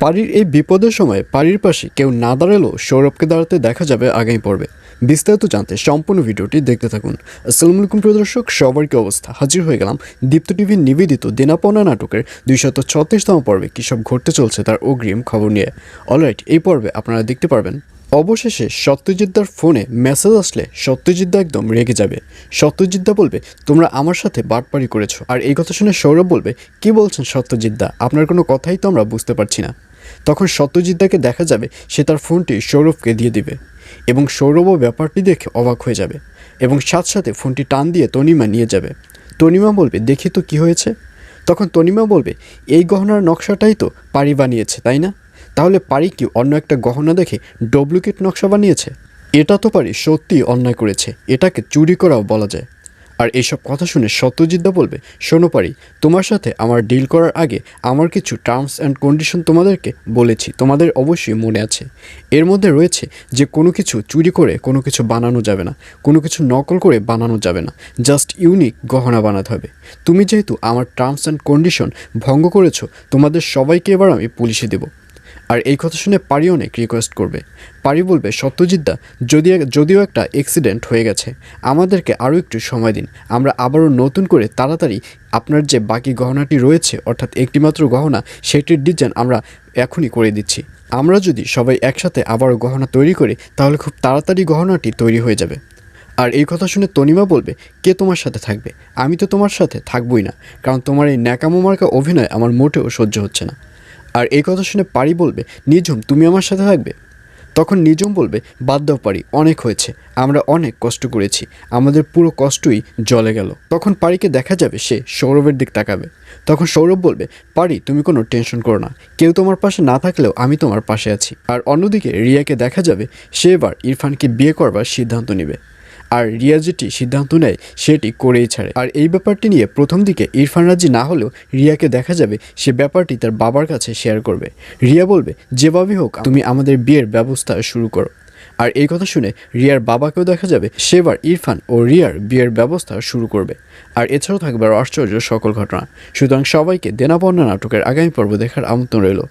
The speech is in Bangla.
পারির এই বিপদের সময় পারির পাশে কেউ না দাঁড়ালেও সৌরভকে দাঁড়াতে দেখা যাবে আগামী পর্বে। বিস্তারিত জানতে সম্পূর্ণ ভিডিওটি দেখতে থাকুন। আসসালামু আলাইকুম প্রিয় দর্শক, সবার কি অবস্থা? হাজির হয়ে গেলাম দীপ্ত টিভির নিবেদিত দেনাপাওনা নাটকের 236তম পর্বে কী সব ঘটতে চলছে তার অগ্রিম খবর নিয়ে। অলরাইট, এই পর্বে আপনারা দেখতে পারবেন অবশেষে সত্যজিৎদার ফোনে মেসেজ আসলে সত্যজিৎদা একদম রেগে যাবে। সত্যজিৎদা বলবে, তোমরা আমার সাথে বাটপারি করেছো। আর এই কথা শুনে সৌরভ বলবে, কি বলছেন সত্যজিৎদা, আপনার কোনো কথাই তো আমরা বুঝতে পারছি না। তখন সত্যজিৎদাকে দেখা যাবে সে তার ফোনটি সৌরভকে দিয়ে দিবে এবং সৌরভও ব্যাপারটি দেখে অবাক হয়ে যাবে এবং সাথে সাথে ফোনটি টান দিয়ে তনিমা নিয়ে যাবে। তনিমা বলবে, দেখি তো কি হয়েছে। তখন তনিমা বলবে, এই গহনার নকশাটাই তো পারি বানিয়েছে, তাই না? তাহলে পারি কি অন্য একটা গহনা দেখে ডুপ্লিকেট নকশা বানিয়েছে? এটা তো পারি সত্যিই অন্যায় করেছে, এটাকে চুরি করাও বলা যায়। আর এইসব কথা শুনে সত্যজিৎদা বলবে, শোনো পারি, তোমার সাথে আমার ডিল করার আগে আমার কিছু টার্মস অ্যান্ড কন্ডিশন তোমাদেরকে বলেছি, তোমাদের অবশ্যই মনে আছে। এর মধ্যে রয়েছে যে কোনো কিছু চুরি করে কোনো কিছু বানানো যাবে না, কোনো কিছু নকল করে বানানো যাবে না, জাস্ট ইউনিক গহনা বানাতে হবে। তুমি যেহেতু আমার টার্মস অ্যান্ড কন্ডিশন ভঙ্গ করেছো, তোমাদের সবাইকে এবার আমি পুলিশে দেবো। আর এই কথা শুনে পারি অনেক রিকোয়েস্ট করবে। পারি বলবে, সত্যজিৎদা, যদিও একটা অ্যাক্সিডেন্ট হয়ে গেছে, আমাদেরকে আরও একটু সময় দিন, আমরা আবারও নতুন করে তাড়াতাড়ি আপনার যে বাকি গহনাটি রয়েছে, অর্থাৎ একটিমাত্র গহনা, সেটির ডিজাইন আমরা এখনই করে দিচ্ছি। আমরা যদি সবাই একসাথে আবারও গহনা তৈরি করি তাহলে খুব তাড়াতাড়ি গহনাটি তৈরি হয়ে যাবে। আর এই কথা শুনে তনিমা বলবে, কে তোমার সাথে থাকবে? আমি তো তোমার সাথে থাকবই না, কারণ তোমার এই ন্যাকামো মার্কা অভিনয় আমার মোটেও সহ্য হচ্ছে না। আর এই কথা শুনে পারি বলবে, নিঝুম, তুমি আমার সাথে থাকবে? তখন নিঝুম বলবে, বাদ দাও পারি, অনেক হয়েছে, আমরা অনেক কষ্ট করেছি, আমাদের পুরো কষ্টই জলে গেল। তখন পারিকে দেখা যাবে সে সৌরভের দিক তাকাবে। তখন সৌরভ বলবে, পারি, তুমি কোনো টেনশন করো না, কেউ তোমার পাশে না থাকলেও আমি তোমার পাশে আছি। আর অন্যদিকে রিয়াকে দেখা যাবে সে এবার ইরফানকে বিয়ে করবার সিদ্ধান্ত নেবে। আর রিয়া যেটি সিদ্ধান্ত নেয় সেটি করেই ছাড়ে। আর এই ব্যাপারটি নিয়ে প্রথম দিকে ইরফান রাজি না হলেও রিয়াকে দেখা যাবে সে ব্যাপারটি তার বাবার কাছে শেয়ার করবে। রিয়া বলবে, যেভাবেই হোক তুমি আমাদের বিয়ের ব্যবস্থা শুরু করো। আর এই কথা শুনে রিয়ার বাবাকেও দেখা যাবে সেবার ইরফান ও রিয়ার বিয়ের ব্যবস্থা শুরু করবে। আর এছাড়াও থাকবে আশ্চর্য সকল ঘটনা। সুতরাং সবাইকে দেনা পাওনা নাটকের আগামী পর্ব দেখার আমন্ত্রণ রইল।